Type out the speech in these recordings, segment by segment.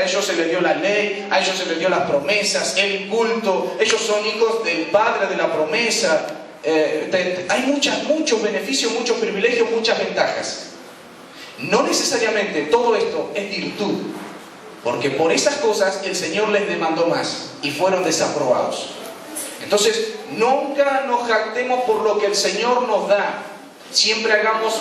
ellos se les dio la ley, a ellos se les dio las promesas, el culto, ellos son hijos del Padre de la promesa. Hay muchos beneficios, muchos privilegios, muchas ventajas. No necesariamente todo esto es virtud, porque por esas cosas el Señor les demandó más y fueron desaprobados. Entonces, nunca nos jactemos por lo que el Señor nos da. Siempre hagamos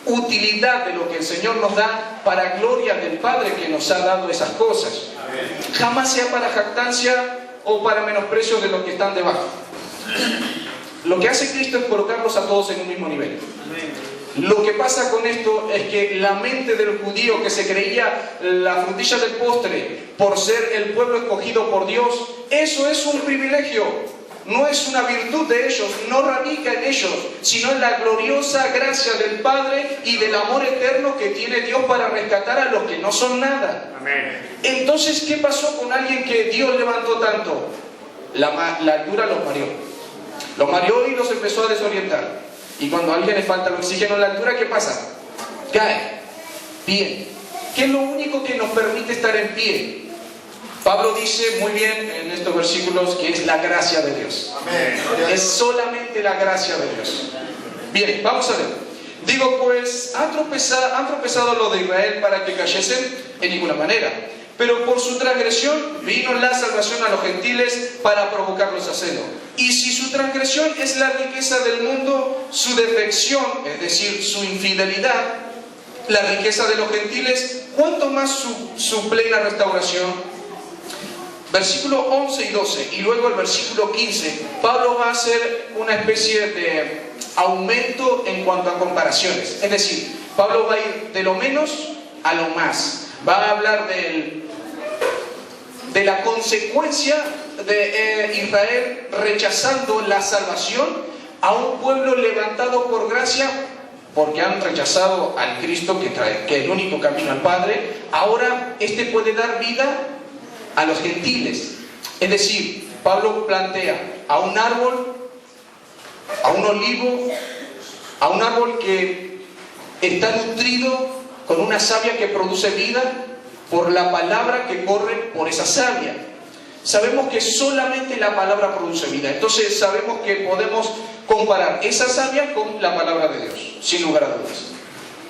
utilidad de lo que el Señor nos da para gloria del Padre que nos ha dado esas cosas. Jamás sea para jactancia o para menosprecio de los que están debajo. Lo que hace Cristo es colocarlos a todos en un mismo nivel. Lo que pasa con esto es que la mente del judío que se creía la frutilla del postre por ser el pueblo escogido por Dios, eso es un privilegio, no es una virtud de ellos, no radica en ellos, sino en la gloriosa gracia del Padre y del amor eterno que tiene Dios para rescatar a los que no son nada. Amén. Entonces, ¿qué pasó con alguien que Dios levantó tanto? La altura los mareó y los empezó a desorientar. Y cuando a alguien le falta el oxígeno en la altura, ¿qué pasa? Cae. Bien. ¿Qué es lo único que nos permite estar en pie? Pablo dice muy bien en estos versículos que es la gracia de Dios. Amén. Es solamente la gracia de Dios. Bien, vamos a ver. Digo pues, ¿han tropezado los de Israel para que cayesen? En ninguna manera. Pero por su transgresión vino la salvación a los gentiles para provocarlos a celo. Y si su transgresión es la riqueza del mundo, su defección, es decir, su infidelidad, la riqueza de los gentiles, ¿cuánto más su plena restauración? Versículo 11 y 12, y luego el versículo 15, Pablo va a hacer una especie de aumento en cuanto a comparaciones. Es decir, Pablo va a ir de lo menos a lo más. Va a hablar de la consecuencia de Israel rechazando la salvación a un pueblo levantado por gracia, porque han rechazado al Cristo que es el único camino al Padre. Ahora este puede dar vida a los gentiles. Es decir, Pablo plantea a un árbol, a un olivo, a un árbol que está nutrido con una savia que produce vida por la palabra que corre por esa savia. Sabemos que solamente la palabra produce vida. Entonces sabemos que podemos comparar esa savia con la palabra de Dios, sin lugar a dudas.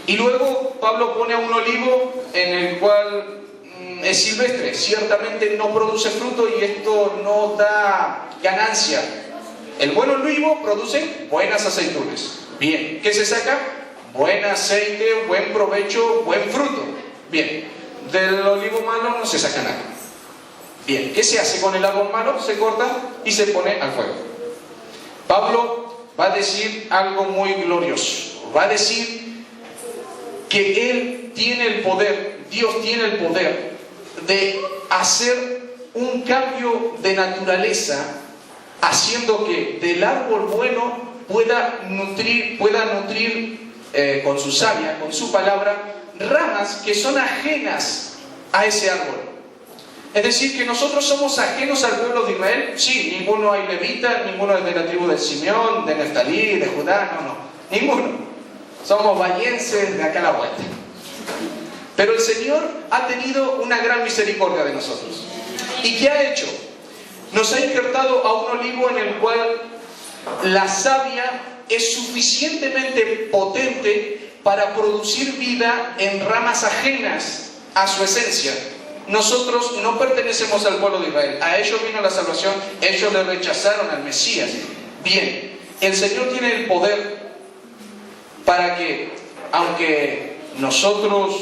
Y luego Pablo pone a un olivo en el cual es silvestre, ciertamente no produce fruto y esto no da ganancia. El buen olivo produce buenas aceitunas. Bien, ¿qué se saca? Buen aceite, buen provecho, buen fruto. Bien, del olivo malo no se saca nada. Bien, ¿qué se hace con el árbol malo? Se corta y se pone al fuego. Pablo va a decir algo muy glorioso. Va a decir que él tiene el poder, Dios tiene el poder de hacer un cambio de naturaleza, haciendo que del árbol bueno pueda nutrir con su savia, con su palabra, ramas que son ajenas a ese árbol. Es decir, que nosotros somos ajenos al pueblo de Israel. Sí, ninguno hay levita, ninguno es de la tribu de Simeón, de Neftalí, de Judá, no, ninguno. Somos vallenses de acá a la vuelta. Pero el Señor ha tenido una gran misericordia de nosotros. ¿Y qué ha hecho? Nos ha injertado a un olivo en el cual la savia es suficientemente potente para producir vida en ramas ajenas a su esencia. Nosotros no pertenecemos al pueblo de Israel. A ellos vino la salvación, ellos le rechazaron al Mesías. Bien, el Señor tiene el poder para que, aunque nosotros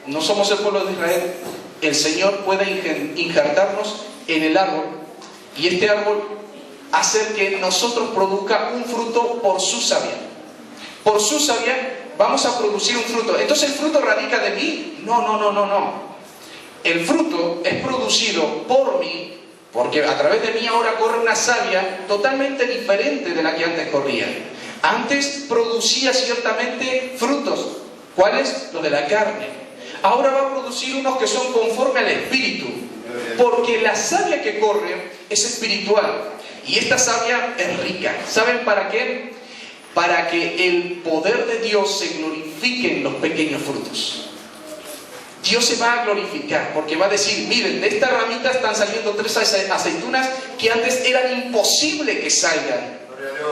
no somos el pueblo de Israel, el Señor pueda injertarnos en el árbol, y este árbol hacer que nosotros produzca un fruto por su savia. Por su savia vamos a producir un fruto. Entonces, ¿el fruto radica de mí? No. El fruto es producido por mí, porque a través de mí ahora corre una savia totalmente diferente de la que antes corría. Antes producía ciertamente frutos. ¿Cuáles? Los de la carne. Ahora va a producir unos que son conforme al Espíritu, porque la savia que corre es espiritual y esta savia es rica. ¿Saben para qué? Para que el poder de Dios se glorifique en los pequeños frutos. Dios se va a glorificar, porque va a decir, miren, de esta ramita están saliendo 3 aceitunas que antes eran imposible que salgan.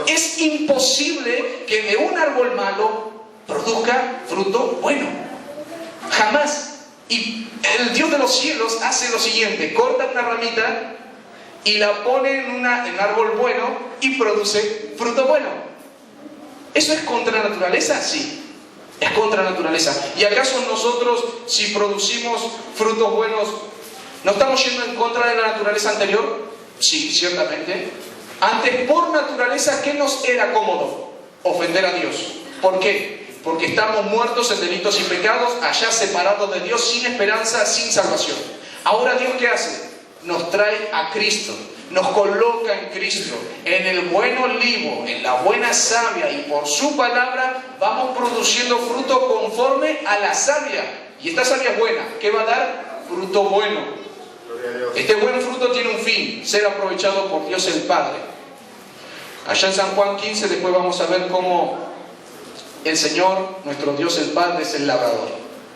Es imposible que de un árbol malo produzca fruto bueno. Jamás. Y el Dios de los cielos hace lo siguiente: corta una ramita y la pone en un árbol bueno y produce fruto bueno. ¿Eso es contra la naturaleza? Sí, es contra la naturaleza. ¿Y acaso nosotros, si producimos frutos buenos, no estamos yendo en contra de la naturaleza anterior? Sí, ciertamente. Antes, por naturaleza, ¿qué nos era cómodo? Ofender a Dios. ¿Por qué? Porque estamos muertos en delitos y pecados, allá separados de Dios, sin esperanza, sin salvación. Ahora, ¿Dios qué hace? Nos trae a Cristo, nos coloca en Cristo, en el buen olivo, en la buena savia, y por su palabra vamos produciendo fruto conforme a la savia. Y esta savia es buena. ¿Qué va a dar? Fruto bueno. Este buen fruto tiene un fin: ser aprovechado por Dios el Padre. Allá en San Juan 15 después vamos a ver cómo el Señor, nuestro Dios el Padre, es el labrador.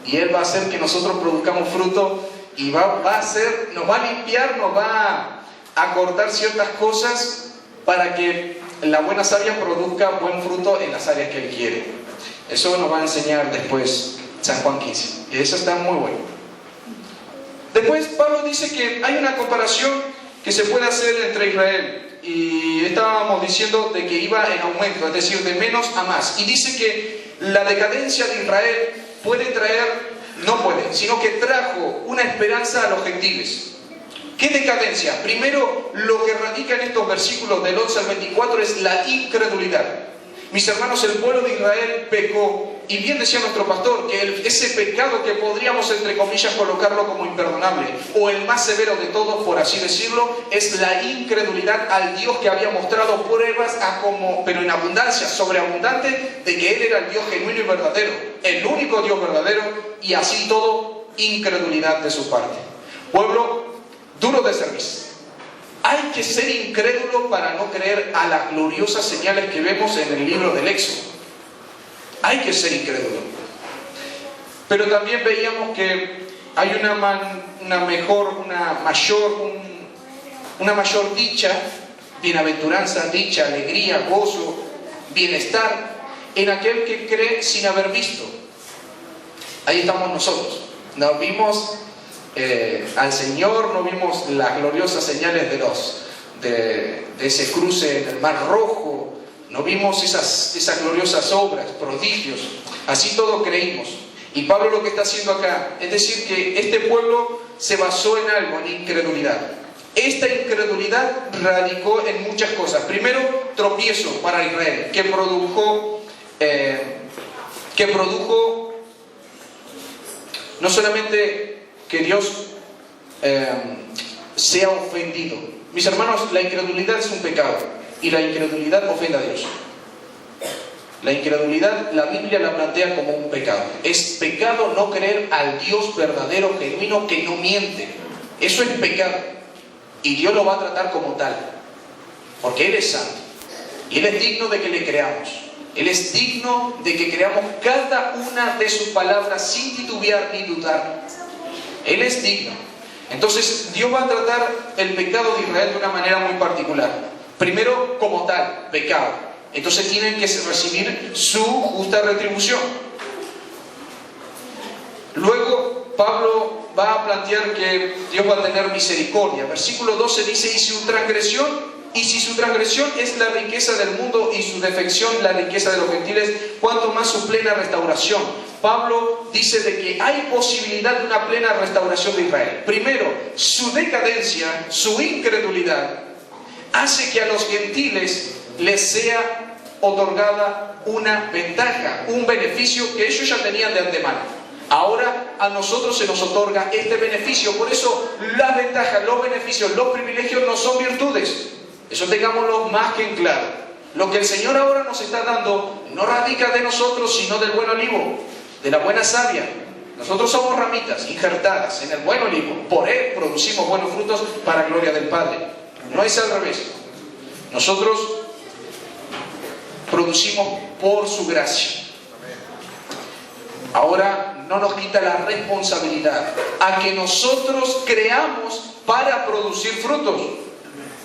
Y Él va a hacer que nosotros produzcamos fruto y nos va a limpiar, nos va a cortar ciertas cosas para que la buena savia produzca buen fruto en las áreas que Él quiere. Eso nos va a enseñar después San Juan 15. Y eso está muy bueno. Después Pablo dice que hay una comparación que se puede hacer entre Israel. Y estábamos diciendo de que iba en aumento, es decir, de menos a más. Y dice que la decadencia de Israel sino que trajo una esperanza a los gentiles. ¿Qué decadencia? Primero, lo que radica en estos versículos del 11 al 24 es la incredulidad. Mis hermanos, el pueblo de Israel pecó, y bien decía nuestro pastor que ese pecado que podríamos, entre comillas, colocarlo como imperdonable, o el más severo de todos, por así decirlo, es la incredulidad al Dios que había mostrado pruebas pero en abundancia, sobreabundante, de que Él era el Dios genuino y verdadero, el único Dios verdadero, y así todo, incredulidad de su parte. Pueblo duro de servicio. Hay que ser incrédulo para no creer a las gloriosas señales que vemos en el libro del Éxodo. Hay que ser incrédulo. Pero también veíamos que hay una mayor dicha, bienaventuranza, dicha, alegría, gozo, bienestar en aquel que cree sin haber visto. Ahí estamos nosotros. Nos vimos al Señor, no vimos las gloriosas señales de ese cruce en el Mar Rojo, no vimos esas gloriosas obras, prodigios. Así todo creímos. Y Pablo lo que está haciendo acá es decir que este pueblo se basó en algo, en incredulidad. Esta incredulidad radicó en muchas cosas. Primero, tropiezo para Israel, que produjo no solamente que Dios sea ofendido. Mis hermanos, la incredulidad es un pecado, y la incredulidad ofende a Dios. La incredulidad, la Biblia la plantea como un pecado. Es pecado no creer al Dios verdadero, genuino, que no miente. Eso es pecado, y Dios lo va a tratar como tal, porque Él es santo y Él es digno de que le creamos. Él es digno de que creamos cada una de sus palabras sin titubear ni dudar. Él es digno. Entonces Dios va a tratar el pecado de Israel de una manera muy particular. Primero, como tal, pecado. Entonces tienen que recibir su justa retribución. Luego Pablo va a plantear que Dios va a tener misericordia. Versículo 12 dice: y si su transgresión es la riqueza del mundo y su defección la riqueza de los gentiles, cuanto más su plena restauración. Pablo dice de que hay posibilidad de una plena restauración de Israel. Primero, su decadencia, su incredulidad, hace que a los gentiles les sea otorgada una ventaja, un beneficio que ellos ya tenían de antemano. Ahora a nosotros se nos otorga este beneficio. Por eso las ventajas, los beneficios, los privilegios no son virtudes. Eso tengámoslo más que en claro. Lo que el Señor ahora nos está dando no radica de nosotros, sino del buen olivo, de la buena savia. Nosotros somos ramitas injertadas en el buen olivo. Por Él producimos buenos frutos para gloria del Padre. No es al revés. Nosotros producimos por su gracia. Ahora no nos quita la responsabilidad a que nosotros creamos para producir frutos.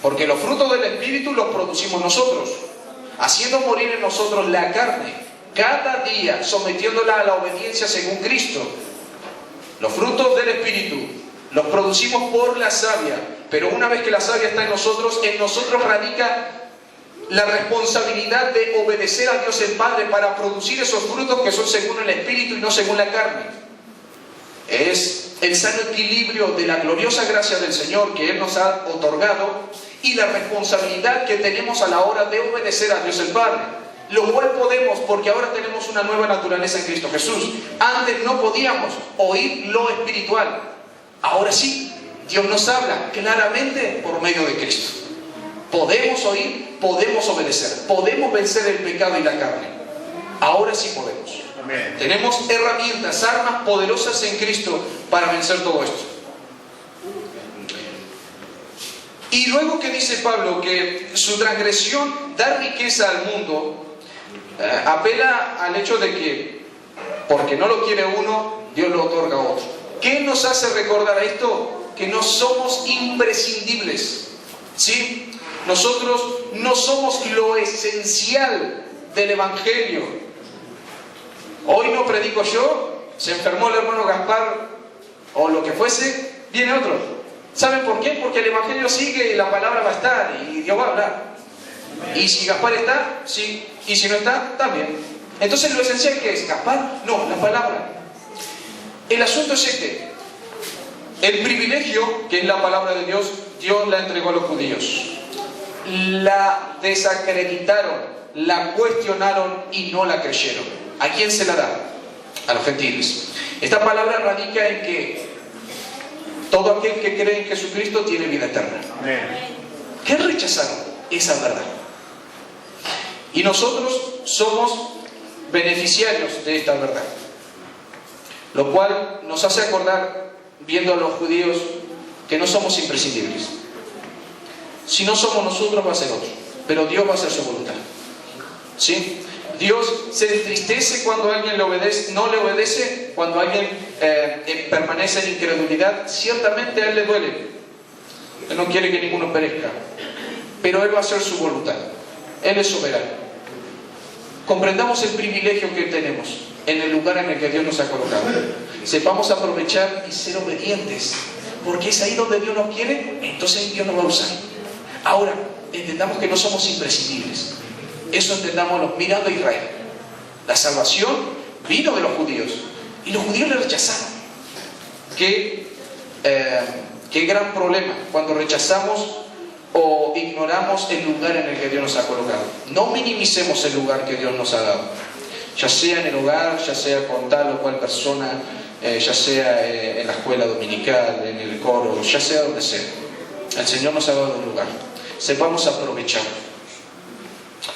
Porque los frutos del Espíritu los producimos nosotros, haciendo morir en nosotros la carne, cada día sometiéndola a la obediencia según Cristo. Los frutos del Espíritu los producimos por la savia, pero una vez que la savia está en nosotros radica la responsabilidad de obedecer a Dios el Padre para producir esos frutos que son según el Espíritu y no según la carne. Es el sano equilibrio de la gloriosa gracia del Señor que Él nos ha otorgado y la responsabilidad que tenemos a la hora de obedecer a Dios el Padre. Lo cual podemos porque ahora tenemos una nueva naturaleza en Cristo Jesús. Antes no podíamos oír lo espiritual. Ahora sí, Dios nos habla claramente por medio de Cristo. Podemos oír, podemos obedecer, podemos vencer el pecado y la carne. Ahora sí podemos. Amén. Tenemos herramientas, armas poderosas en Cristo para vencer todo esto. Y luego que dice Pablo que su transgresión da riqueza al mundo, apela al hecho de que porque no lo quiere uno, Dios lo otorga a otro. ¿Qué nos hace recordar esto? Que no somos imprescindibles, ¿sí? Nosotros no somos lo esencial del Evangelio. Hoy no predico yo, se enfermó el hermano Gaspar o lo que fuese, viene otro. ¿Saben por qué? Porque el Evangelio sigue y la palabra va a estar y Dios va a hablar. Y si Gaspar está, sí. Y si no está, también. Entonces lo esencial que es Gaspar, no, la palabra. El asunto es este. El privilegio que es la palabra de Dios, Dios la entregó a los judíos. La desacreditaron, la cuestionaron y no la creyeron. ¿A quién se la da? A los gentiles. Esta palabra radica en que todo aquel que cree en Jesucristo tiene vida eterna. ¿Qué rechazaron? Esa verdad. Y nosotros somos beneficiarios de esta verdad. Lo cual nos hace acordar, viendo a los judíos, que no somos imprescindibles. Si no somos nosotros, va a ser otro. Pero Dios va a hacer su voluntad. ¿Sí? Dios se entristece cuando alguien le obedece, no le obedece, cuando alguien permanece en incredulidad. Ciertamente a Él le duele. Él no quiere que ninguno perezca. Pero Él va a hacer su voluntad. Él es soberano. Comprendamos el privilegio que tenemos en el lugar en el que Dios nos ha colocado. Sepamos aprovechar y ser obedientes. Porque es ahí donde Dios nos quiere, entonces Dios nos va a usar. Ahora, entendamos que no somos imprescindibles. Eso entendámoslo mirando a Israel. La salvación vino de los judíos. Y los judíos le rechazaron. Qué gran problema cuando rechazamos o ignoramos el lugar en el que Dios nos ha colocado. No minimicemos el lugar que Dios nos ha dado. Ya sea en el hogar, ya sea con tal o cual persona, ya sea en la escuela dominical, en el coro, ya sea donde sea. El Señor nos ha dado un lugar. Sepamos aprovechar.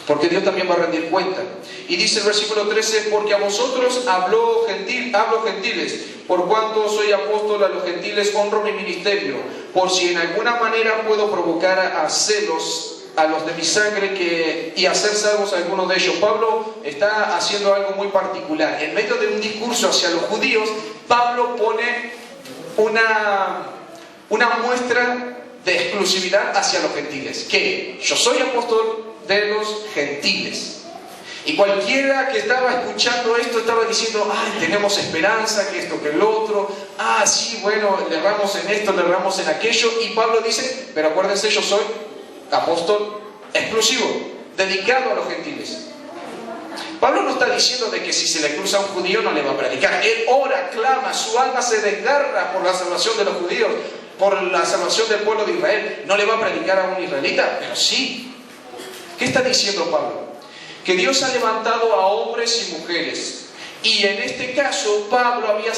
Porque Dios también va a rendir cuenta. Y dice el versículo 13, porque a vosotros hablo gentiles, por cuanto soy apóstol a los gentiles, honro mi ministerio, por si en alguna manera puedo provocar a celos a los de mi sangre y hacer salvos a algunos de ellos. Pablo está haciendo algo muy particular. En medio de un discurso hacia los judíos, Pablo pone una muestra de exclusividad hacia los gentiles. Que yo soy apóstol de los gentiles. Y cualquiera que estaba escuchando esto estaba diciendo, ay, tenemos esperanza, que esto, que el otro, sí, bueno, le erramos en esto, le erramos en aquello. Y Pablo dice, pero acuérdense, yo soy apóstol exclusivo, dedicado a los gentiles. Pablo no está diciendo de que si se le cruza a un judío no le va a predicar. Él ora, clama, su alma se desgarra por la salvación de los judíos, por la salvación del pueblo de Israel. No le va a predicar a un israelita, pero sí. ¿Qué está diciendo Pablo? Que Dios ha levantado a hombres y mujeres. Y en este caso, Pablo había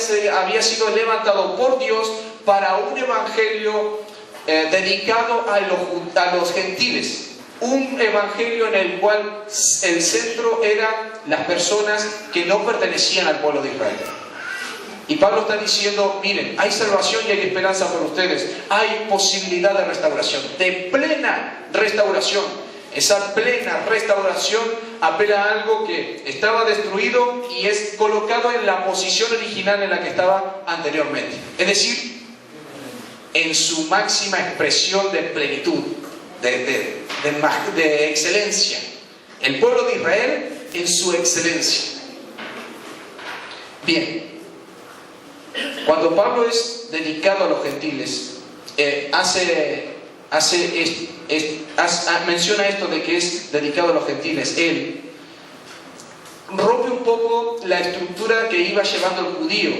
sido levantado por Dios para un evangelio dedicado a los gentiles. Un evangelio en el cual el centro eran las personas que no pertenecían al pueblo de Israel. Y Pablo está diciendo, miren, hay salvación y hay esperanza para ustedes. Hay posibilidad de restauración, de plena restauración. Esa plena restauración apela a algo que estaba destruido y es colocado en la posición original en la que estaba anteriormente. Es decir, en su máxima expresión de plenitud, de excelencia. El pueblo de Israel en su excelencia. Bien, cuando Pablo es dedicado a los gentiles, menciona esto de que es dedicado a los gentiles. Él rompe un poco la estructura que iba llevando el judío.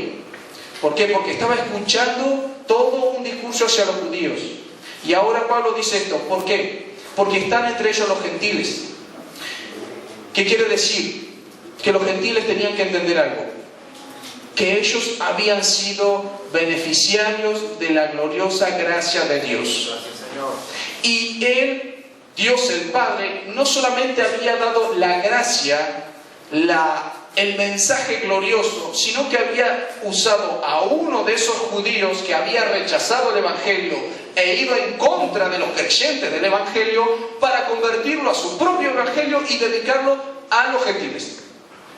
¿Por qué? Porque estaba escuchando todo un discurso hacia los judíos. Y ahora Pablo dice esto. ¿Por qué? Porque están entre ellos los gentiles. ¿Qué quiere decir? Que los gentiles tenían que entender algo. Que ellos habían sido beneficiarios de la gloriosa gracia de Dios. Y Él, Dios el Padre, no solamente había dado la gracia, el mensaje glorioso, sino que había usado a uno de esos judíos que había rechazado el Evangelio e ido en contra de los creyentes del Evangelio para convertirlo a su propio Evangelio y dedicarlo a los gentiles.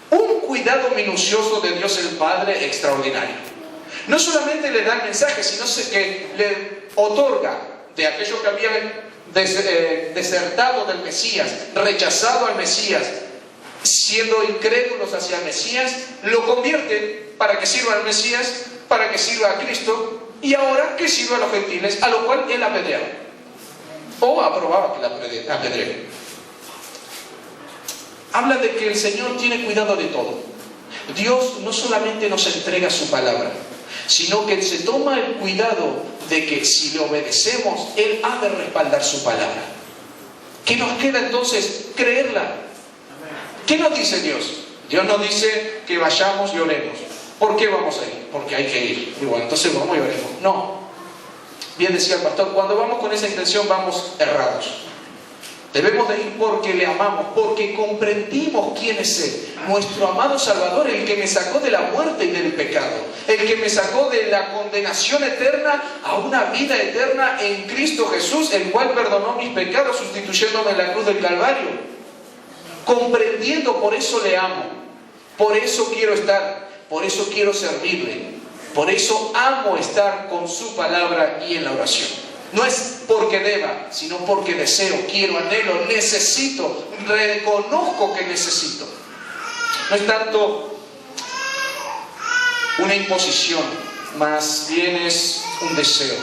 Un cuidado minucioso de Dios el Padre extraordinario. No solamente le da el mensaje, sino que le otorga de aquellos que habían desertado del Mesías, rechazado al Mesías, siendo incrédulos hacia el Mesías, lo convierte para que sirva al Mesías, para que sirva a Cristo, y ahora que sirva a los gentiles, a lo cual él apedreaba, o aprobaba que la apedree. Habla de que el Señor tiene cuidado de todo. Dios no solamente nos entrega su palabra, sino que se toma el cuidado de que si le obedecemos, Él ha de respaldar su palabra. ¿Qué nos queda entonces? Creerla. ¿Qué nos dice Dios? Dios nos dice que vayamos y oremos. ¿Por qué vamos a ir? Porque hay que ir. Y bueno, entonces vamos y oremos. No. Bien decía el pastor, cuando vamos con esa intención vamos errados. Debemos de ir porque le amamos, porque comprendimos quién es Él, nuestro amado Salvador, el que me sacó de la muerte y del pecado, el que me sacó de la condenación eterna a una vida eterna en Cristo Jesús, el cual perdonó mis pecados sustituyéndome en la cruz del Calvario. Comprendiendo, por eso le amo, por eso quiero estar, por eso quiero servirle, por eso amo estar con su palabra y en la oración. No es porque deba, sino porque deseo, quiero, anhelo, necesito, reconozco que necesito. No es tanto una imposición, más bien es un deseo.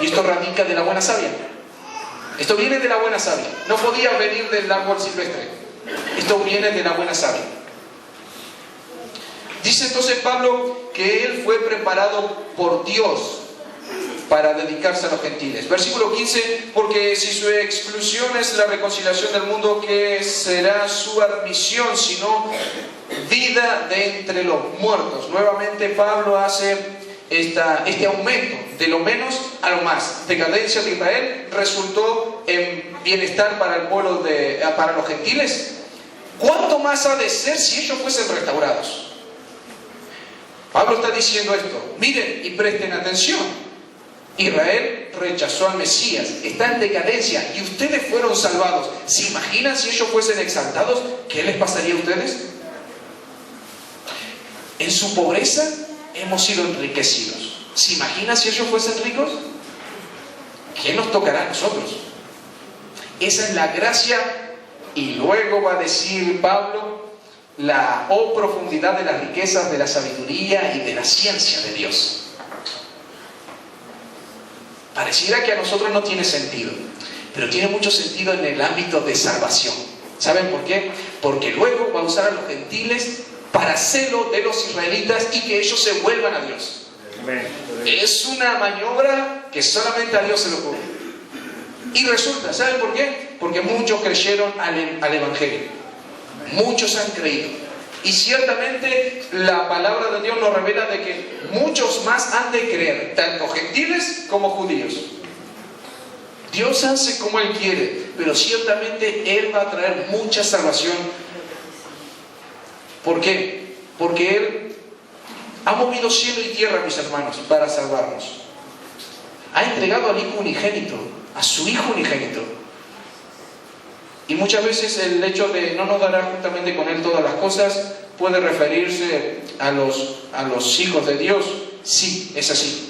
Y esto radica de la buena savia. Esto viene de la buena savia. No podía venir del árbol silvestre. Esto viene de la buena savia. Dice entonces Pablo que él fue preparado por Dios para dedicarse a los gentiles. Versículo 15, porque si su exclusión es la reconciliación del mundo, ¿qué será su admisión sino vida de entre los muertos? Nuevamente Pablo hace este aumento de lo menos a lo más. Decadencia de Israel resultó en bienestar para el pueblo para los gentiles. ¿Cuánto más ha de ser si ellos fuesen restaurados? Pablo está diciendo esto. Miren y presten atención. Israel rechazó al Mesías, está en decadencia y ustedes fueron salvados. ¿Se imaginan si ellos fuesen exaltados? ¿Qué les pasaría a ustedes? En su pobreza hemos sido enriquecidos. ¿Se imaginan si ellos fuesen ricos? ¿Qué nos tocará a nosotros? Esa es la gracia. Y luego va a decir Pablo la profundidad de las riquezas de la sabiduría y de la ciencia de Dios. Pareciera que a nosotros no tiene sentido, pero tiene mucho sentido en el ámbito de salvación. ¿Saben por qué? Porque luego va a usar a los gentiles para celo de los israelitas y que ellos se vuelvan a Dios. Es una maniobra que solamente a Dios se le ocurre. Y resulta, ¿saben por qué? Porque muchos creyeron al Evangelio. Muchos han creído. Y ciertamente la palabra de Dios nos revela de que muchos más han de creer, tanto gentiles como judíos. Dios hace como Él quiere, pero ciertamente Él va a traer mucha salvación. ¿Por qué? Porque Él ha movido cielo y tierra, mis hermanos, para salvarnos. Ha entregado al Hijo unigénito, a su Hijo unigénito. Y muchas veces el hecho de no nos dará justamente con Él todas las cosas puede referirse a los hijos de Dios. Sí, es así.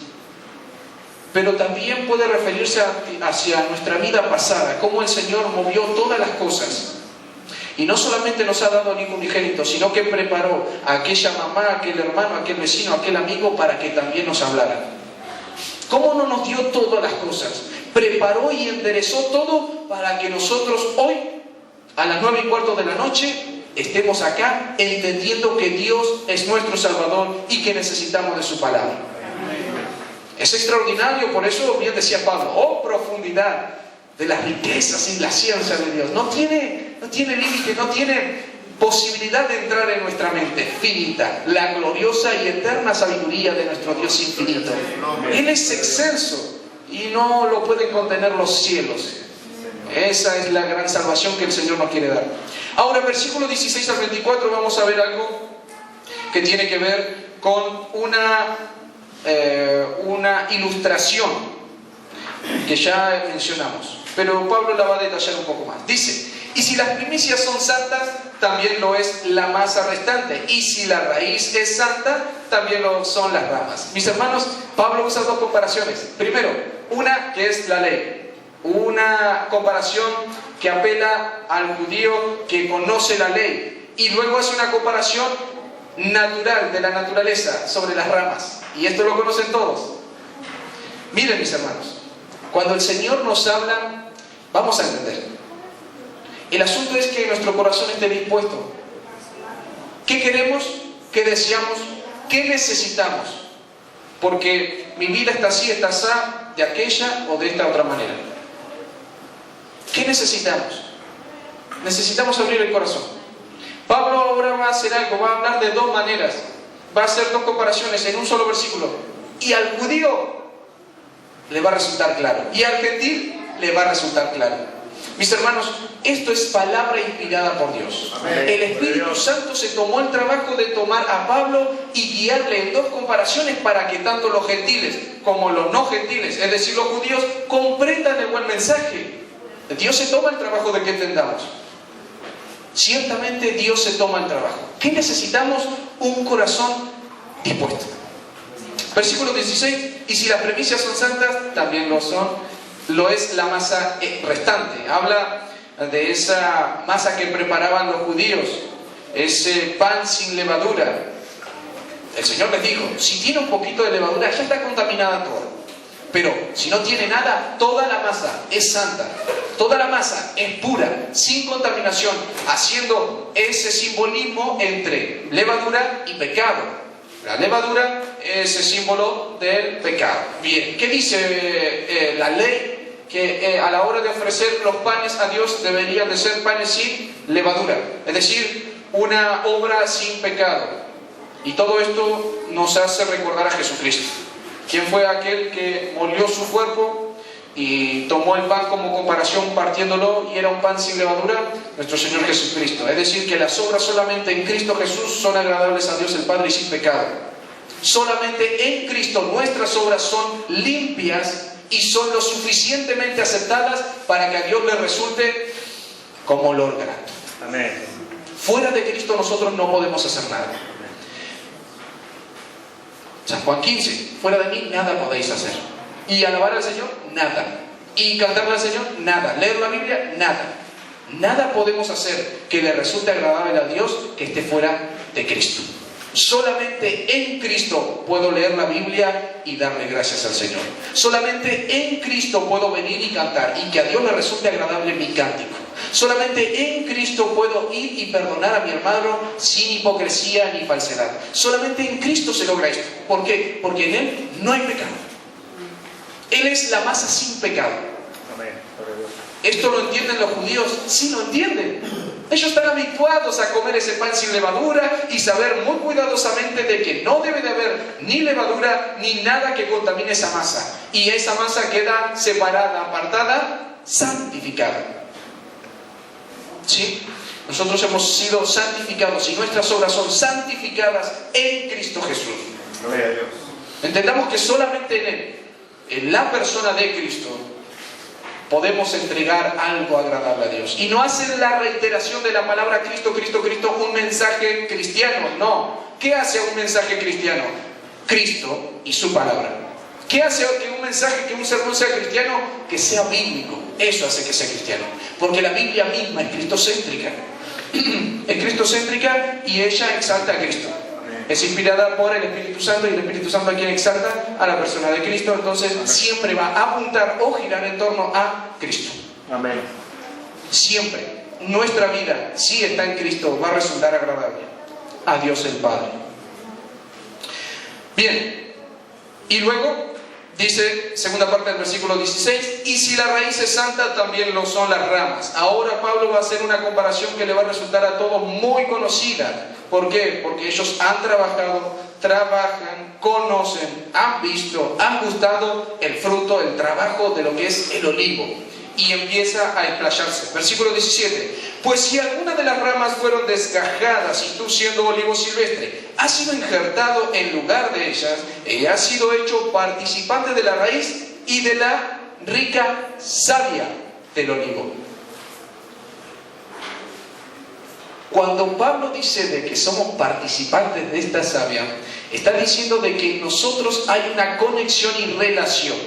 Pero también puede referirse hacia nuestra vida pasada, cómo el Señor movió todas las cosas. Y no solamente nos ha dado al Hijo unigénito, sino que preparó a aquella mamá, a aquel hermano, a aquel vecino, a aquel amigo para que también nos hablara. ¿Cómo no nos dio todas las cosas? Preparó y enderezó todo para que nosotros hoy, a las 9:15 de la noche, estemos acá entendiendo que Dios es nuestro Salvador y que necesitamos de su palabra. Es extraordinario, por eso bien decía Pablo, oh profundidad de las riquezas y la ciencia de Dios. No tiene límite, no tiene posibilidad de entrar en nuestra mente finita. La gloriosa y eterna sabiduría de nuestro Dios infinito. Él es excelso y no lo pueden contener los cielos. Esa es la gran salvación que el Señor nos quiere dar. Ahora, versículos 16 al 24, vamos a ver algo que tiene que ver con una ilustración que ya mencionamos, pero Pablo la va a detallar un poco más. Dice: y si las primicias son santas, también lo es la masa restante, y si la raíz es santa, también lo son las ramas. Mis hermanos, Pablo usa dos comparaciones. Primero, una que es la ley, una comparación que apela al judío que conoce la ley, y luego hace una comparación natural de la naturaleza sobre las ramas, y esto lo conocen todos. Miren, mis hermanos, cuando el Señor nos habla, vamos a entender. El asunto es que nuestro corazón esté dispuesto. ¿Qué queremos? ¿Qué deseamos? ¿Qué necesitamos? Porque mi vida está así, está así, de aquella o de esta otra manera. ¿Qué necesitamos? Necesitamos abrir el corazón. Pablo ahora va a hacer algo, va a hablar de dos maneras. Va a hacer dos comparaciones en un solo versículo. Y al judío le va a resultar claro, y al gentil le va a resultar claro. Mis hermanos, esto es palabra inspirada por Dios. Amén. El Espíritu Santo se tomó el trabajo de tomar a Pablo y guiarle en dos comparaciones para que tanto los gentiles como los no gentiles, es decir, los judíos, comprendan el buen mensaje. Dios se toma el trabajo de que entendamos. Ciertamente Dios se toma el trabajo. ¿Qué necesitamos? Un corazón dispuesto. Versículo 16: y si las primicias son santas, también lo es la masa restante. Habla de esa masa que preparaban los judíos, ese pan sin levadura. El Señor les dijo: si tiene un poquito de levadura, ya está contaminada toda. Pero si no tiene nada, toda la masa es santa, toda la masa es pura, sin contaminación, haciendo ese simbolismo entre levadura y pecado. La levadura es el símbolo del pecado. Bien, ¿qué dice la ley? Que a la hora de ofrecer los panes a Dios deberían de ser panes sin levadura, es decir, una obra sin pecado. Y todo esto nos hace recordar a Jesucristo, quien fue aquel que molió su cuerpo y tomó el pan como comparación partiéndolo, y era un pan sin levadura, nuestro Señor Jesucristo. Es decir, que las obras solamente en Cristo Jesús son agradables a Dios el Padre y sin pecado. Solamente en Cristo nuestras obras son limpias y son lo suficientemente aceptadas para que a Dios le resulte como olor grato. Amén. Fuera de Cristo nosotros no podemos hacer nada. San Juan 15: fuera de mí nada podéis hacer. Y alabar al Señor, nada. Y cantarle al Señor, nada. Leer la Biblia, nada. Nada podemos hacer que le resulte agradable a Dios que esté fuera de Cristo. Solamente en Cristo puedo leer la Biblia y darle gracias al Señor. Solamente en Cristo puedo venir y cantar y que a Dios le resulte agradable mi cántico. Solamente en Cristo puedo ir y perdonar a mi hermano sin hipocresía ni falsedad. Solamente en Cristo se logra esto. ¿Por qué? Porque en Él no hay pecado. Él es la masa sin pecado. Amén. ¿Esto lo entienden los judíos? Sí, lo entienden. Ellos están habituados a comer ese pan sin levadura y saber muy cuidadosamente de que no debe de haber ni levadura ni nada que contamine esa masa. Y esa masa queda separada, apartada, santificada. ¿Sí? Nosotros hemos sido santificados y nuestras obras son santificadas en Cristo Jesús. Gloria a Dios. Entendamos que solamente en Él, en la persona de Cristo, podemos entregar algo agradable a Dios. Y no hacer la reiteración de la palabra Cristo, Cristo, Cristo, un mensaje cristiano. No. ¿Qué hace un mensaje cristiano? Cristo y su palabra. ¿Qué hace que un mensaje, que un sermón sea cristiano? Que sea bíblico. Eso hace que sea cristiano. Porque la Biblia misma es cristocéntrica. Es cristocéntrica y ella exalta a Cristo. Es inspirada por el Espíritu Santo, y el Espíritu Santo a quien exalta a la persona de Cristo. Entonces siempre va a apuntar o girar en torno a Cristo. Amén. Siempre nuestra vida, si está en Cristo, va a resultar agradable a Dios el Padre. Bien, y luego dice, segunda parte del versículo 16, y si la raíz es santa, también lo son las ramas. Ahora Pablo va a hacer una comparación que le va a resultar a todos muy conocida. ¿Por qué? Porque ellos han trabajado, trabajan, conocen, han visto, han gustado el fruto, el trabajo de lo que es el olivo. Y empieza a explayarse. Versículo 17. Pues si alguna de las ramas fueron desgajadas y tú, siendo olivo silvestre, has sido injertado en lugar de ellas, y has sido hecho participante de la raíz y de la rica savia del olivo. Cuando Pablo dice de que somos participantes de esta savia, está diciendo de que en nosotros hay una conexión y relación.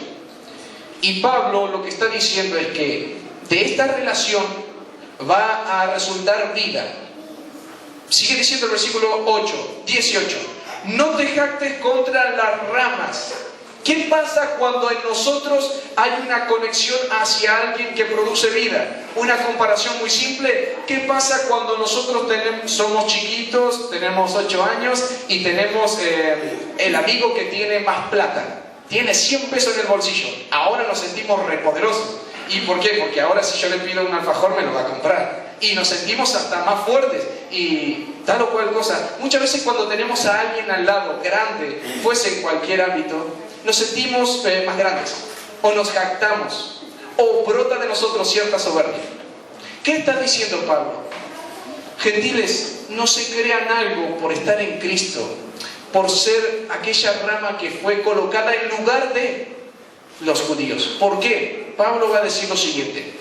Y Pablo lo que está diciendo es que de esta relación va a resultar vida. Sigue diciendo el versículo 18. No te jactes contra las ramas. ¿Qué pasa cuando en nosotros hay una conexión hacia alguien que produce vida? Una comparación muy simple. ¿Qué pasa cuando nosotros somos chiquitos, tenemos 8 años y tenemos el amigo que tiene más plata? Tiene 100 pesos en el bolsillo. Ahora nos sentimos repoderosos. ¿Y por qué? Porque ahora si yo le pido un alfajor me lo va a comprar. Y nos sentimos hasta más fuertes. Y tal o cual cosa. Muchas veces cuando tenemos a alguien al lado, grande, fuese en cualquier ámbito, nos sentimos más grandes. O nos jactamos. O brota de nosotros cierta soberbia. ¿Qué está diciendo Pablo? Gentiles, no se crean algo por estar en Cristo, por ser aquella rama que fue colocada en lugar de los judíos. ¿Por qué? Pablo va a decir lo siguiente.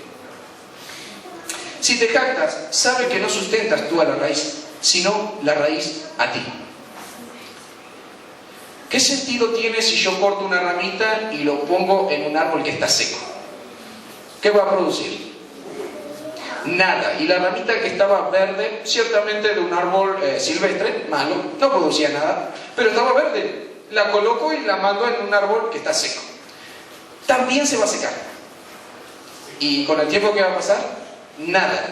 Si te jactas, sabe que no sustentas tú a la raíz, sino la raíz a ti. ¿Qué sentido tiene si yo corto una ramita y lo pongo en un árbol que está seco? ¿Qué va a producir? Nada. Y la ramita que estaba verde, ciertamente de un árbol silvestre, malo, no producía nada, pero estaba verde. La coloco y la mando en un árbol que está seco. También se va a secar. ¿Y con el tiempo qué va a pasar? Nada.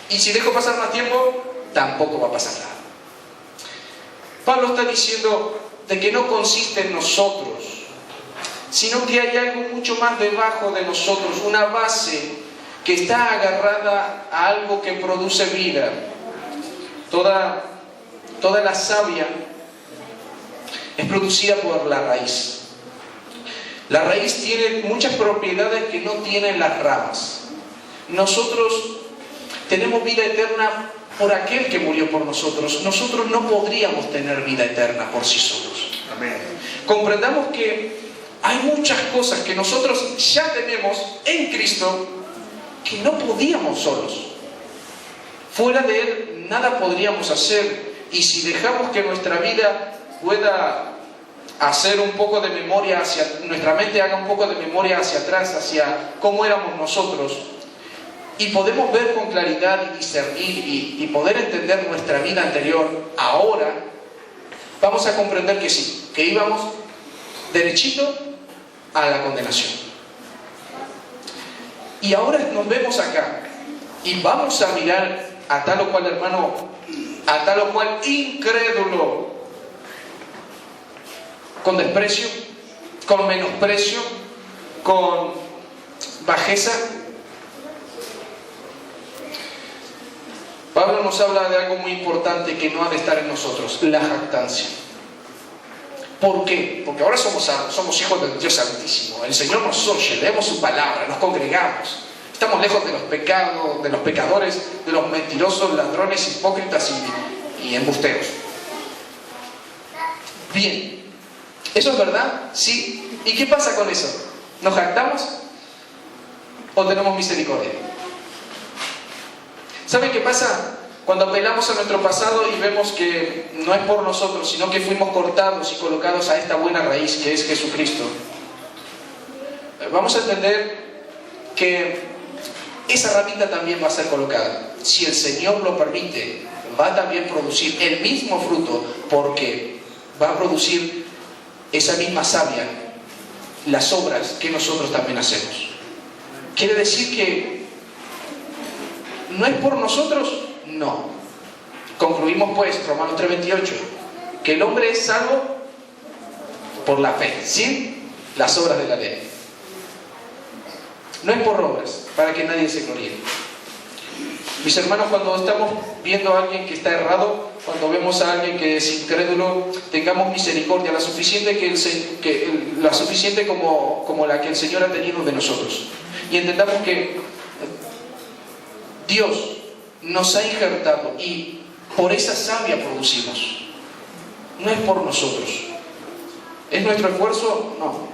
Y si dejo pasar más tiempo, tampoco va a pasar nada. Pablo está diciendo de que no consiste en nosotros, sino que hay algo mucho más debajo de nosotros, una base que está agarrada a algo que produce vida. Toda la savia es producida por la raíz. La raíz tiene muchas propiedades que no tienen las ramas. Nosotros tenemos vida eterna por aquel que murió por nosotros. Nosotros no podríamos tener vida eterna por sí solos. Amén. Comprendamos que hay muchas cosas que nosotros ya tenemos en Cristo que no podíamos solos. Fuera de Él nada podríamos hacer. Y si dejamos que nuestra vida pueda hacer un poco de memoria nuestra mente haga un poco de memoria hacia atrás, hacia cómo éramos nosotros, y podemos ver con claridad y discernir y poder entender nuestra vida anterior, ahora vamos a comprender que sí, que íbamos derechito a la condenación. Y ahora nos vemos acá y vamos a mirar a tal o cual hermano, a tal o cual incrédulo, con desprecio, con menosprecio, con bajeza. Pablo nos habla de algo muy importante que no ha de estar en nosotros, la jactancia. ¿Por qué? Porque ahora somos hijos del Dios Santísimo. El Señor nos oye, leemos su palabra, nos congregamos. Estamos lejos de los pecados, de los pecadores, de los mentirosos, ladrones, hipócritas y embusteros. Bien, ¿eso es verdad? Sí. ¿Y qué pasa con eso? ¿Nos jactamos? o tenemos misericordia? ¿Saben qué pasa? Cuando apelamos a nuestro pasado y vemos que no es por nosotros, sino que fuimos cortados y colocados a esta buena raíz que es Jesucristo, vamos a entender que esa ramita también va a ser colocada. Si el Señor lo permite, va a también producir el mismo fruto, porque va a producir esa misma savia las obras que nosotros también hacemos. Quiere decir que no es por nosotros, no. Concluimos pues, Romanos 3:28, que el hombre es salvo por la fe, sin las obras de la ley. No es por obras, para que nadie se gloríe. Mis hermanos, cuando estamos viendo a alguien que está errado, cuando vemos a alguien que es incrédulo, tengamos misericordia, la suficiente como la que el Señor ha tenido de nosotros. Y entendamos que Dios nos ha injertado y por esa savia producimos. No es por nosotros. ¿Es nuestro esfuerzo? No.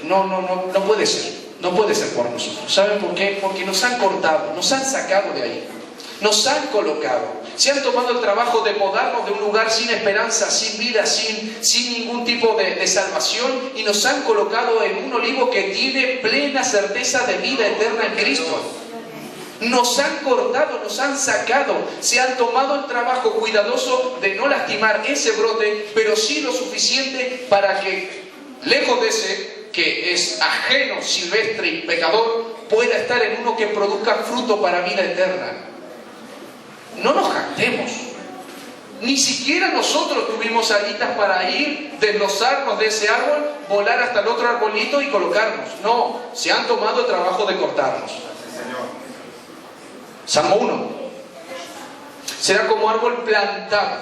No puede ser. No puede ser por nosotros. ¿Saben por qué? Porque nos han cortado, nos han sacado de ahí, nos han colocado, se han tomado el trabajo de podarnos de un lugar sin esperanza, sin vida, sin ningún tipo de salvación, y nos han colocado en un olivo que tiene plena certeza de vida eterna en Cristo. Nos han cortado, nos han sacado, se han tomado el trabajo cuidadoso de no lastimar ese brote, pero sí lo suficiente para que, lejos de ese que es ajeno, silvestre y pecador, pueda estar en uno que produzca fruto para vida eterna. No nos jactemos. Ni siquiera nosotros tuvimos alitas para ir, deslozarnos de ese árbol, volar hasta el otro arbolito y colocarnos. No, se han tomado el trabajo de cortarnos. Salmo 1. Será como árbol plantado.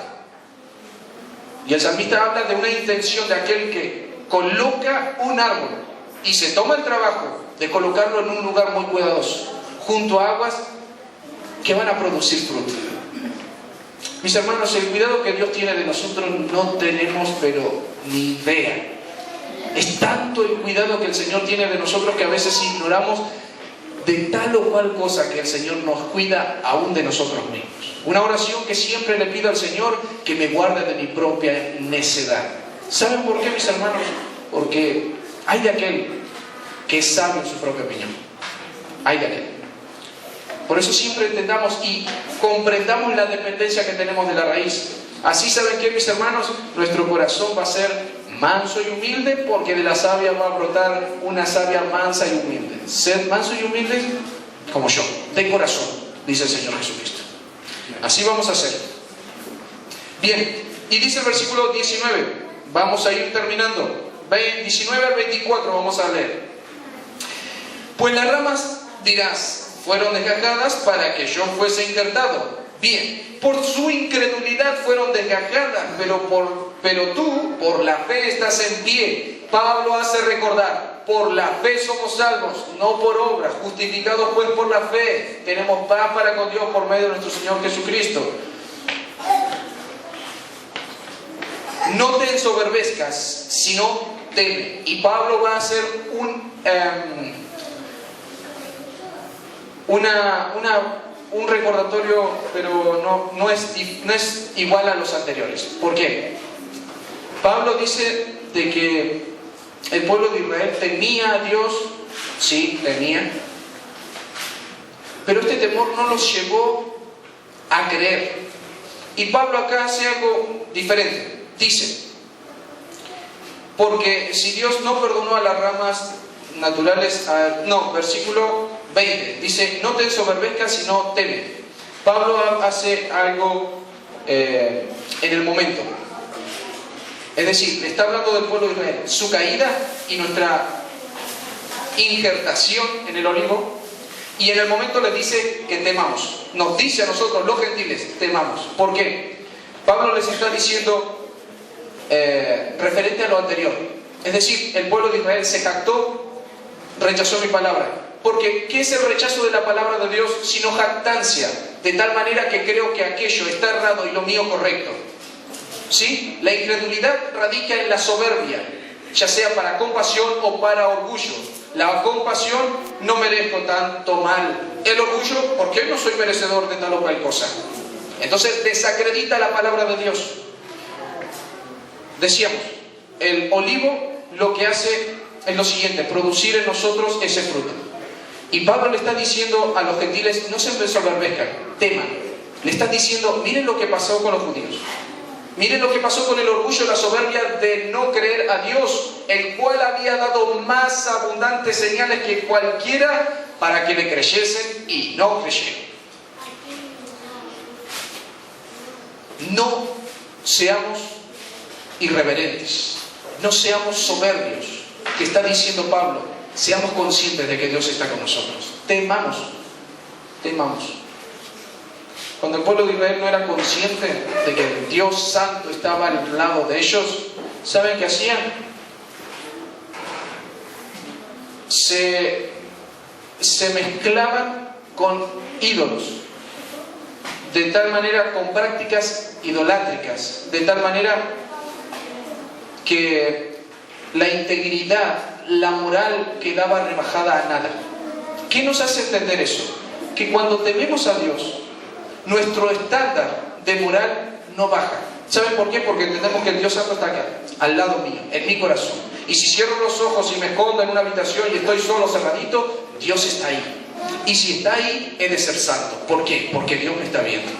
Y el salmista habla de una intención de aquel que coloca un árbol y se toma el trabajo de colocarlo en un lugar muy cuidadoso, junto a aguas que van a producir fruto. Mis hermanos, el cuidado que Dios tiene de nosotros no tenemos pero ni idea. Es tanto el cuidado que el Señor tiene de nosotros que a veces ignoramos de tal o cual cosa que el Señor nos cuida aún de nosotros mismos. Una oración que siempre le pido al Señor: que me guarde de mi propia necedad. ¿Saben por qué, mis hermanos? Porque hay de aquel que es sabio en su propia opinión. Hay de aquel. Por eso siempre entendamos y comprendamos la dependencia que tenemos de la raíz. Así, ¿saben qué, mis hermanos? Nuestro corazón va a ser manso y humilde, porque de la savia va a brotar una savia mansa y humilde. Sed manso y humilde como yo, de corazón, dice el Señor Jesucristo. Así vamos a ser. Bien, y dice el versículo 19. Vamos a ir terminando. 19 al 24 vamos a leer. Pues las ramas, dirás, fueron desgajadas para que yo fuese injertado. Bien, por su incredulidad fueron desgajadas, pero tú por la fe estás en pie. Pablo hace recordar: por la fe somos salvos, no por obras. Justificados pues por la fe, tenemos paz para con Dios por medio de nuestro Señor Jesucristo. No te ensoberbezcas, sino teme. Y Pablo va a hacer un recordatorio, pero no es igual a los anteriores. ¿Por qué? Pablo dice de que el pueblo de Israel temía a Dios. Sí, temía. Pero este temor no los llevó a creer. Y Pablo acá hace algo diferente. Dice: porque si Dios no perdonó a las ramas naturales, versículo 20, dice: no te ensoberbezcas, sino teme. Pablo hace algo en el momento. Es decir, le está hablando del pueblo de Israel, su caída y nuestra injertación en el olivo, y en el momento les dice que temamos. Nos dice a nosotros, los gentiles, temamos. ¿Por qué? Pablo les está diciendo referente a lo anterior. Es decir, el pueblo de Israel se jactó, rechazó mi palabra. Porque ¿qué es el rechazo de la palabra de Dios sino jactancia? De tal manera que creo que aquello está errado y lo mío correcto. ¿Sí? La incredulidad radica en la soberbia, ya sea para compasión o para orgullo. La compasión, no merezco tanto mal. El orgullo, ¿por qué no soy merecedor de tal o cual cosa? Entonces desacredita la palabra de Dios. Decíamos, el olivo lo que hace es lo siguiente: producir en nosotros ese fruto. Y Pablo le está diciendo a los gentiles, no se ensoberbezcan, teman. Le está diciendo, miren lo que pasó con los judíos. Miren lo que pasó con el orgullo y la soberbia de no creer a Dios, el cual había dado más abundantes señales que cualquiera para que le creyesen y no creyeron. No seamos irreverentes, no seamos soberbios, que está diciendo Pablo. Seamos conscientes de que Dios está con nosotros. Temamos. Cuando el pueblo de Israel no era consciente de que el Dios Santo estaba al lado de ellos, ¿saben qué hacían? Se mezclaban con ídolos, de tal manera, con prácticas idolátricas, de tal manera que la integridad, la moral quedaba rebajada a nada. ¿Qué nos hace entender eso? Que cuando tememos a Dios, nuestro estándar de moral no baja. ¿Saben por qué? Porque entendemos que el Dios Santo está acá, al lado mío, en mi corazón. Y si cierro los ojos y me escondo en una habitación y estoy solo, cerradito, Dios está ahí. Y si está ahí, he de ser santo. ¿Por qué? Porque Dios me está viendo.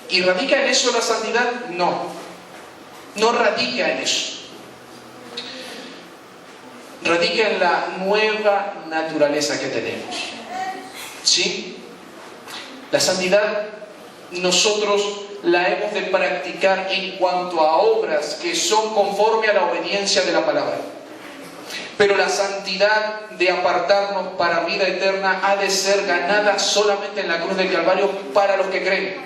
¿Y radica en eso la santidad? No. No radica en eso. Radica en la nueva naturaleza que tenemos. ¿Sí? La santidad nosotros la hemos de practicar en cuanto a obras que son conforme a la obediencia de la palabra. Pero la santidad de apartarnos para vida eterna ha de ser ganada solamente en la cruz del Calvario para los que creen.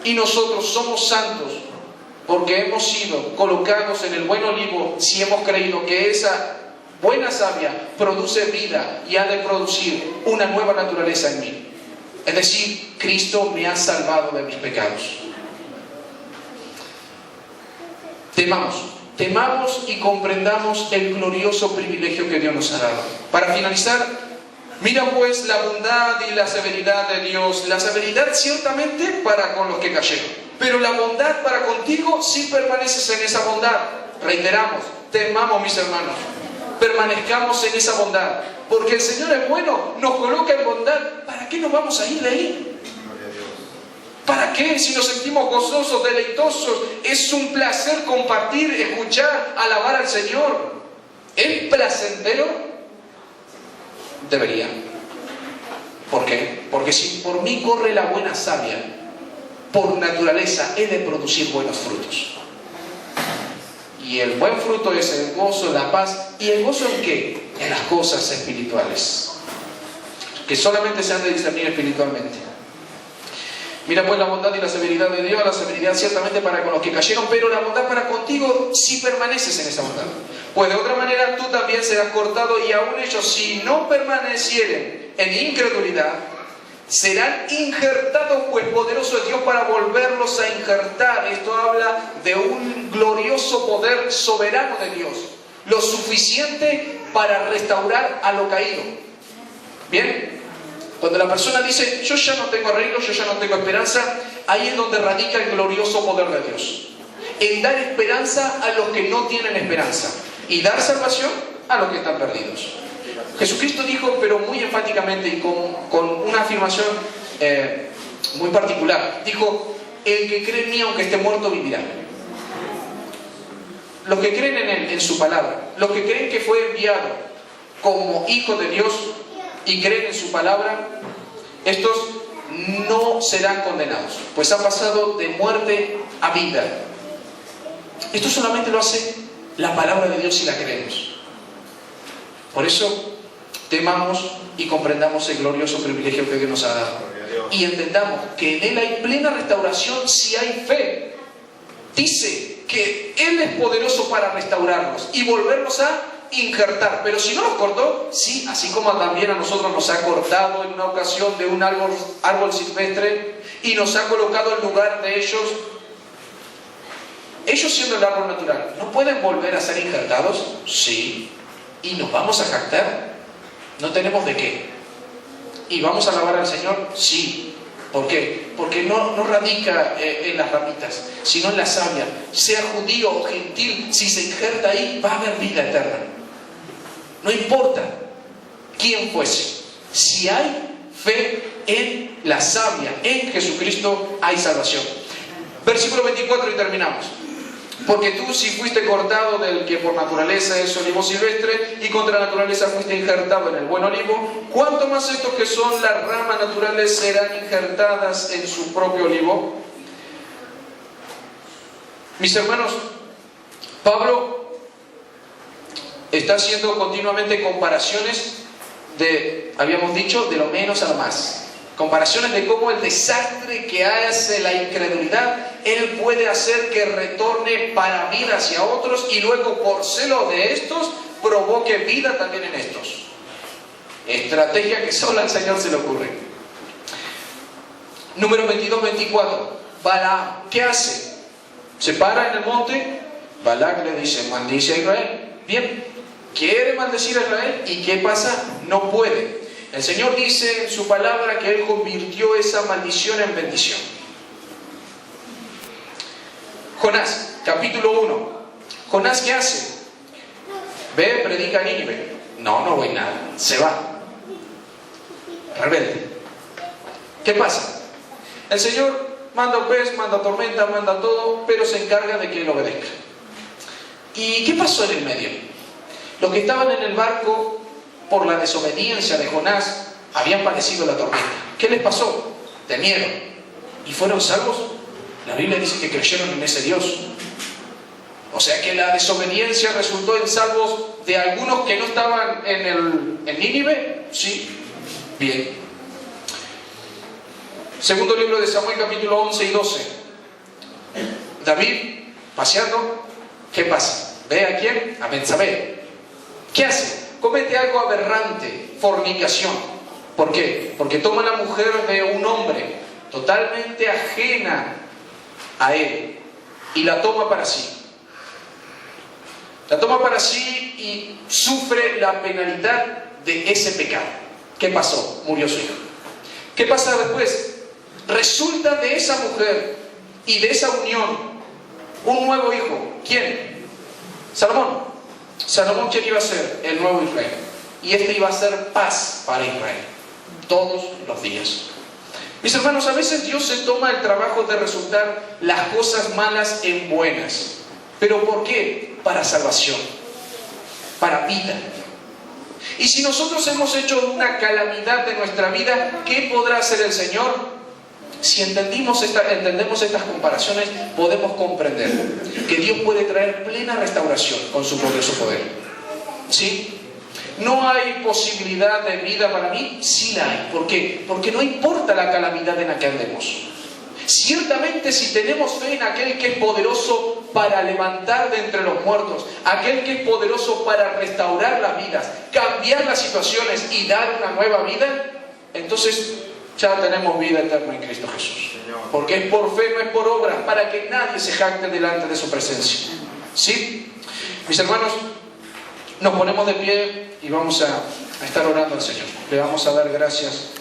Y nosotros somos santos porque hemos sido colocados en el buen olivo si hemos creído que esa buena savia produce vida y ha de producir una nueva naturaleza en mí. Es decir, Cristo me ha salvado de mis pecados. Temamos y comprendamos el glorioso privilegio que Dios nos ha dado. Para finalizar, mira pues la bondad y la severidad de Dios. La severidad ciertamente para con los que cayeron, pero la bondad para contigo si permaneces en esa bondad. Reiteramos, temamos, mis hermanos, permanezcamos en esa bondad, porque el Señor es bueno, nos coloca en bondad. ¿Para qué nos vamos a ir de ahí? ¿Para qué? Si nos sentimos gozosos, deleitosos, es un placer compartir, escuchar, alabar al Señor. ¿Es placentero? Debería. ¿Por qué? Porque si por mí corre la buena savia, por naturaleza he de producir buenos frutos. Y el buen fruto es el gozo, la paz. ¿Y el gozo en qué? En las cosas espirituales, que solamente se han de discernir espiritualmente. Mira pues la bondad y la severidad de Dios. La severidad ciertamente para con los que cayeron, pero la bondad para contigo si permaneces en esa bondad. Pues de otra manera tú también serás cortado, y aun ellos, si no permanecieren en incredulidad, serán injertados, pues poderoso es Dios para volverlos a injertar. Esto habla de un glorioso poder soberano de Dios, lo suficiente para restaurar a lo caído. Bien, cuando la persona dice yo ya no tengo arreglo, yo ya no tengo esperanza, ahí es donde radica el glorioso poder de Dios, en dar esperanza a los que no tienen esperanza y dar salvación a los que están perdidos. Jesucristo dijo, pero muy enfáticamente y con una afirmación muy particular, dijo: el que cree en mí aunque esté muerto vivirá. Los que creen en Él, en su palabra, los que creen que fue enviado como Hijo de Dios y creen en su palabra, estos no serán condenados, pues han pasado de muerte a vida. Esto solamente lo hace la palabra de Dios si la creemos. Por eso temamos y comprendamos el glorioso privilegio que Dios nos ha dado, y entendamos que en Él hay plena restauración si hay fe. Dice que Él es poderoso para restaurarnos y volvernos a injertar. Pero si no nos cortó, sí, así como también a nosotros nos ha cortado en una ocasión de un árbol silvestre y nos ha colocado en lugar de ellos ellos siendo el árbol natural, ¿no pueden volver a ser injertados? Sí. ¿Y nos vamos a jactar? No tenemos de qué. ¿Y vamos a alabar al Señor? Sí. ¿Por qué? Porque no radica en las ramitas, sino en la savia. Sea judío o gentil, si se injerta ahí, va a haber vida eterna. No importa quién fuese. Si hay fe en la savia, en Jesucristo, hay salvación. Versículo 24 y terminamos. Porque tú, si fuiste cortado del que por naturaleza es olivo silvestre, y contra naturaleza fuiste injertado en el buen olivo, ¿cuánto más estos que son las ramas naturales serán injertadas en su propio olivo? Mis hermanos, Pablo está haciendo continuamente comparaciones habíamos dicho, de lo menos a lo más. Comparaciones de cómo el desastre que hace la incredulidad, Él puede hacer que retorne para vida hacia otros y luego por celo de estos provoque vida también en estos. Estrategia que solo al Señor se le ocurre. Número 22-24. Balaam, ¿qué hace? Se para en el monte. Balac le dice, maldice a Israel. Bien, quiere maldecir a Israel y ¿qué pasa? No puede. El Señor dice en su palabra que Él convirtió esa maldición en bendición. Jonás, capítulo 1. Jonás, ¿qué hace? Ve, predica a Nínive. No voy nada. Se va. Rebelde. ¿Qué pasa? El Señor manda un pez, manda tormenta, manda todo, pero se encarga de que Él obedezca. ¿Y qué pasó en el medio? Los que estaban en el barco por la desobediencia de Jonás habían padecido la tormenta. ¿Qué les pasó? Temieron. ¿Y fueron salvos? La Biblia dice que creyeron en ese Dios. O sea que la desobediencia resultó en salvos de algunos que no estaban en Nínive. Sí. Bien. Segundo libro de Samuel, capítulo 11 y 12. David, paseando, ¿qué pasa? ¿Ve a quién? A Betsabé. ¿Qué hace? Comete algo aberrante, fornicación. ¿Por qué? Porque toma la mujer de un hombre totalmente ajena a él y la toma para sí. La toma para sí y sufre la penalidad de ese pecado. ¿Qué pasó? Murió su hijo. ¿Qué pasa después? Resulta de esa mujer y de esa unión un nuevo hijo. ¿Quién? Salomón. Salomón, ¿quién iba a ser? El nuevo Israel. Y este iba a ser paz para Israel todos los días. Mis hermanos, a veces Dios se toma el trabajo de resultar las cosas malas en buenas. ¿Pero por qué? Para salvación, para vida. Y si nosotros hemos hecho una calamidad de nuestra vida, ¿qué podrá hacer el Señor? Si entendemos estas comparaciones, podemos comprender que Dios puede traer plena restauración con su glorioso poder. ¿Sí? ¿No hay posibilidad de vida para mí? Sí la hay. ¿Por qué? Porque no importa la calamidad en la que andemos. Ciertamente, si tenemos fe en aquel que es poderoso para levantar de entre los muertos, aquel que es poderoso para restaurar las vidas, cambiar las situaciones y dar una nueva vida, entonces ya tenemos vida eterna en Cristo Jesús. Porque es por fe, no es por obra, para que nadie se jacte delante de su presencia. ¿Sí? Mis hermanos, nos ponemos de pie y vamos a estar orando al Señor. Le vamos a dar gracias